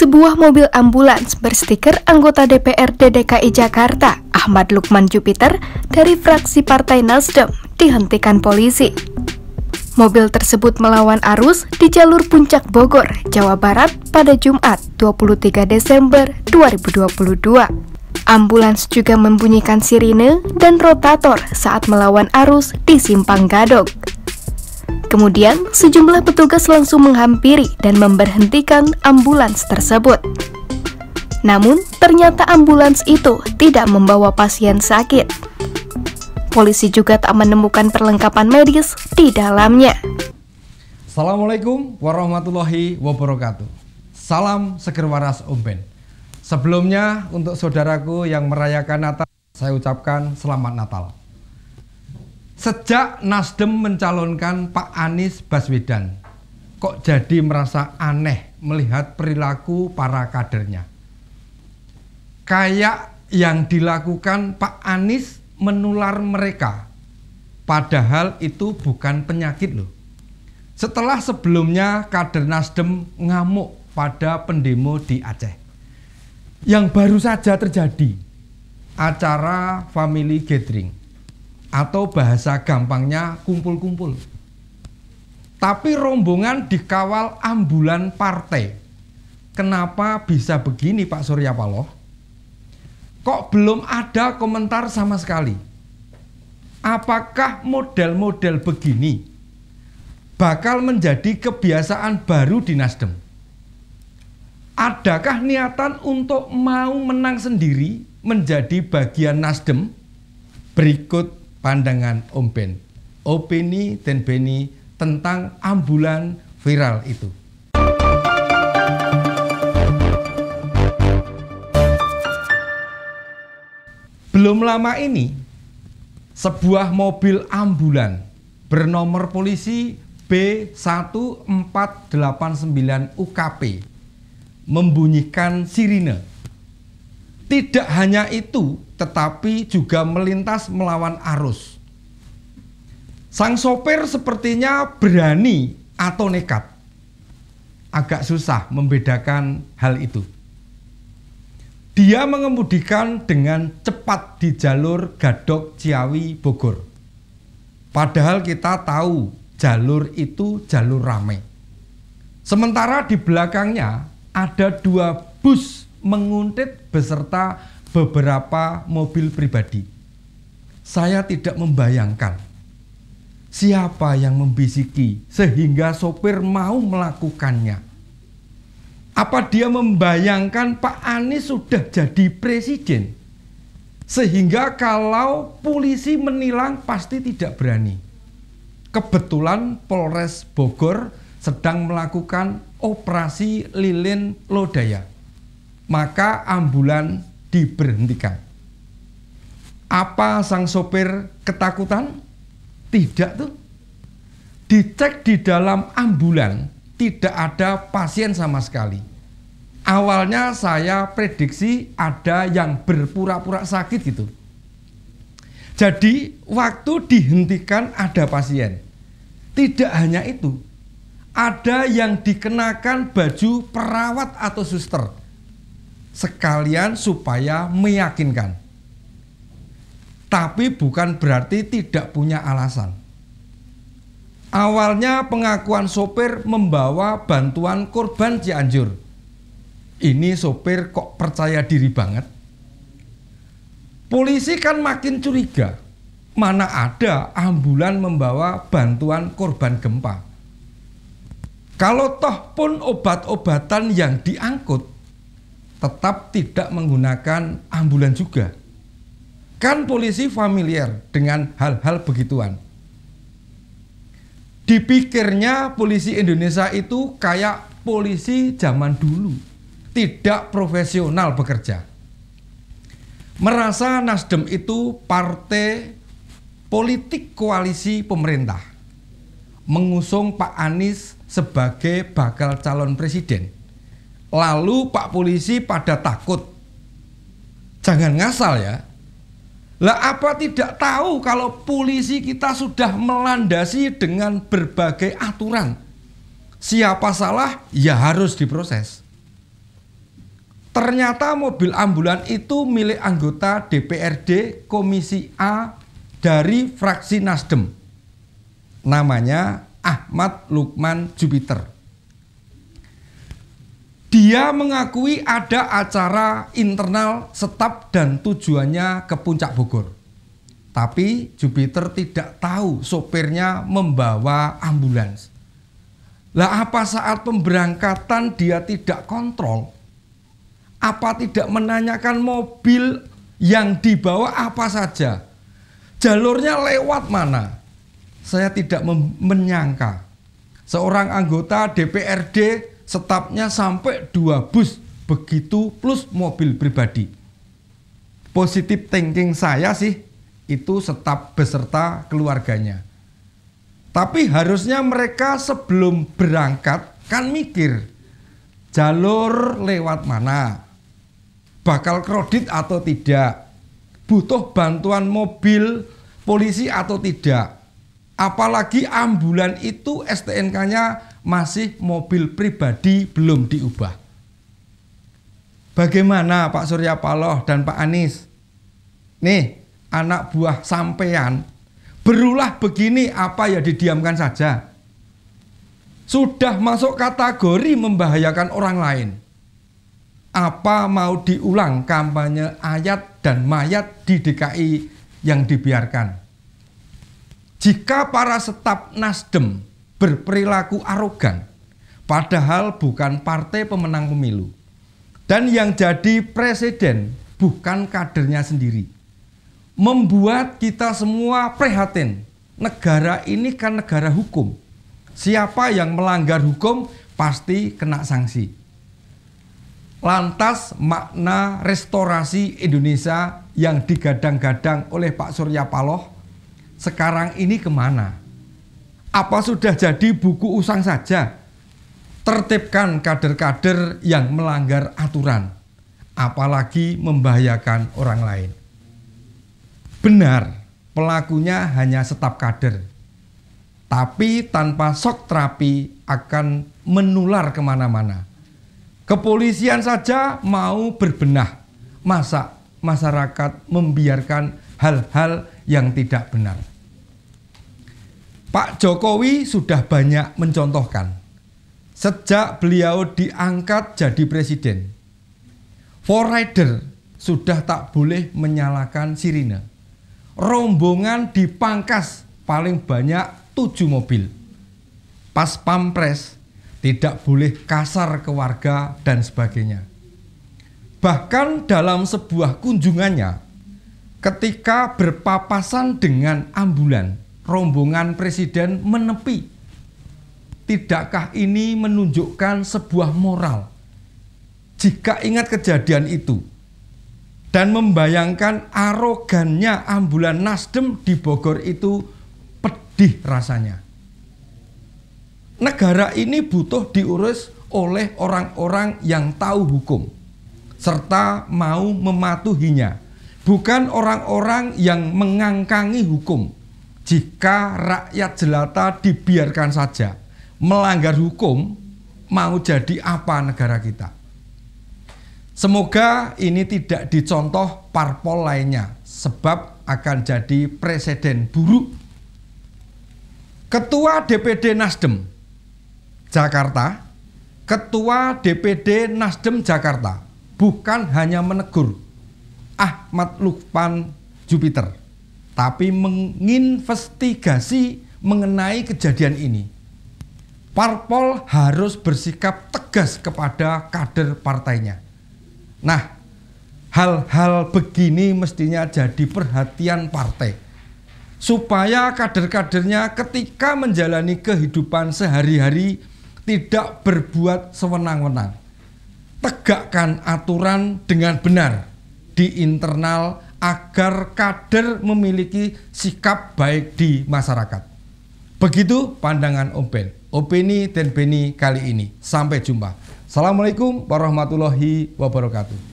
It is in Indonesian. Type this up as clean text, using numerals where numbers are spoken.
Sebuah mobil ambulans berstiker anggota DPRD DKI Jakarta, Ahmad Lukman Jupiter, dari fraksi Partai Nasdem, dihentikan polisi. Mobil tersebut melawan arus di jalur Puncak Bogor, Jawa Barat pada Jumat 23 Desember 2022. Ambulans juga membunyikan sirine dan rotator saat melawan arus di Simpang Gadok. Kemudian, sejumlah petugas langsung menghampiri dan memberhentikan ambulans tersebut. Namun, ternyata ambulans itu tidak membawa pasien sakit. Polisi juga tak menemukan perlengkapan medis di dalamnya. Assalamualaikum warahmatullahi wabarakatuh. Salam seger waras Om Ben. Sebelumnya, untuk saudaraku yang merayakan Natal, saya ucapkan selamat Natal. Sejak Nasdem mencalonkan Pak Anies Baswedan, kok jadi merasa aneh melihat perilaku para kadernya. Kayak yang dilakukan Pak Anies menular mereka, padahal itu bukan penyakit loh. Setelah sebelumnya kader Nasdem ngamuk pada pendemo di Aceh, yang baru saja terjadi acara family gathering, atau bahasa gampangnya kumpul-kumpul. Tapi rombongan dikawal ambulan partai. Kenapa bisa begini Pak Surya Paloh? Kok belum ada komentar sama sekali? Apakah model-model begini bakal menjadi kebiasaan baru di Nasdem? Adakah niatan untuk mau menang sendiri menjadi bagian Nasdem? Berikut pandangan Om Ben, opini dan Beni tentang ambulan viral itu. Belum lama ini, sebuah mobil ambulan bernomor polisi B1489 UKP membunyikan sirine. Tidak hanya itu, tetapi juga melintas melawan arus. Sang sopir sepertinya berani atau nekat. Agak susah membedakan hal itu. Dia mengemudikan dengan cepat di jalur Gadok Ciawi Bogor. Padahal kita tahu jalur itu jalur ramai. Sementara di belakangnya ada dua bus menguntit beserta beberapa mobil pribadi. Saya tidak membayangkan siapa yang membisiki sehingga sopir mau melakukannya. Apa dia membayangkan Pak Anies sudah jadi presiden sehingga kalau polisi menilang pasti tidak berani? Kebetulan Polres Bogor sedang melakukan operasi lilin lodaya, maka ambulan diberhentikan. Apa sang sopir ketakutan? Tidak tuh. Dicek di dalam ambulan tidak ada pasien sama sekali. Awalnya saya prediksi ada yang berpura-pura sakit gitu. Jadi waktu dihentikan ada pasien. Tidak hanya itu, ada yang dikenakan baju perawat atau suster, sekalian supaya meyakinkan. Tapi bukan berarti tidak punya alasan. Awalnya pengakuan sopir membawa bantuan korban Cianjur. Ini sopir kok percaya diri banget. Polisi kan makin curiga. Mana ada ambulan membawa bantuan korban gempa. Kalau toh pun obat-obatan yang diangkut tetap tidak menggunakan ambulan juga. Kan polisi familiar dengan hal-hal begituan. Dipikirnya polisi Indonesia itu kayak polisi zaman dulu, tidak profesional bekerja. Merasa Nasdem itu partai politik koalisi pemerintah, mengusung Pak Anies sebagai bakal calon presiden. Lalu Pak polisi pada takut. Jangan ngasal ya. Lah apa tidak tahu kalau polisi kita sudah melandasi dengan berbagai aturan. Siapa salah ya harus diproses. Ternyata mobil ambulan itu milik anggota DPRD Komisi A dari fraksi Nasdem. Namanya Ahmad Lukman Jupiter. Dia mengakui ada acara internal staf dan tujuannya ke Puncak Bogor. Tapi Jupiter tidak tahu sopirnya membawa ambulans. Lah apa saat pemberangkatan dia tidak kontrol? Apa tidak menanyakan mobil yang dibawa apa saja? Jalurnya lewat mana? Saya tidak menyangka seorang anggota DPRD stafnya sampai 2 bus begitu plus mobil pribadi. Positif thinking saya sih itu staf beserta keluarganya. Tapi harusnya mereka sebelum berangkat kan mikir jalur lewat mana, bakal kredit atau tidak, butuh bantuan mobil polisi atau tidak. Apalagi ambulan itu STNK-nya masih mobil pribadi belum diubah. Bagaimana Pak Surya Paloh dan Pak Anies? Nih, anak buah sampean berulah begini, apa ya didiamkan saja? Sudah masuk kategori membahayakan orang lain. Apa mau diulang kampanye ayat dan mayat di DKI yang dibiarkan? Jika para staf Nasdem berperilaku arogan, padahal bukan partai pemenang pemilu, dan yang jadi presiden bukan kadernya sendiri, membuat kita semua prihatin. Negara ini kan negara hukum. Siapa yang melanggar hukum pasti kena sanksi. Lantas makna restorasi Indonesia yang digadang-gadang oleh Pak Surya Paloh sekarang ini kemana? Apa sudah jadi buku usang saja? Tertibkan kader-kader yang melanggar aturan, apalagi membahayakan orang lain. Benar, pelakunya hanya staf kader. Tapi tanpa shock terapi akan menular kemana-mana. Kepolisian saja mau berbenah. Masa masyarakat membiarkan hal-hal yang tidak benar? Pak Jokowi sudah banyak mencontohkan. Sejak beliau diangkat jadi presiden, forrider sudah tak boleh menyalakan sirine. Rombongan dipangkas paling banyak 7 mobil. Pas pampres tidak boleh kasar ke warga dan sebagainya. Bahkan dalam sebuah kunjungannya, ketika berpapasan dengan ambulan, rombongan presiden menepi. Tidakkah ini menunjukkan sebuah moral? Jika ingat kejadian itu dan membayangkan arogannya ambulan Nasdem di Bogor itu, pedih rasanya. Negara ini butuh diurus oleh orang-orang yang tahu hukum serta mau mematuhinya, bukan orang-orang yang mengangkangi hukum. Jika rakyat jelata dibiarkan saja melanggar hukum, mau jadi apa negara kita? Semoga ini tidak dicontoh parpol lainnya, sebab akan jadi presiden buruk. Ketua DPD Nasdem Jakarta, Ketua DPD Nasdem Jakarta bukan hanya menegur Ahmad Lukman Jupiter, tapi menginvestigasi mengenai kejadian ini. Parpol harus bersikap tegas kepada kader partainya. Nah, hal-hal begini mestinya jadi perhatian partai, supaya kader-kadernya ketika menjalani kehidupan sehari-hari tidak berbuat sewenang-wenang. Tegakkan aturan dengan benar di internal agar kader memiliki sikap baik di masyarakat. Begitu pandangan Om Ben, Opini dan Beni kali ini. Sampai jumpa. Assalamualaikum warahmatullahi wabarakatuh.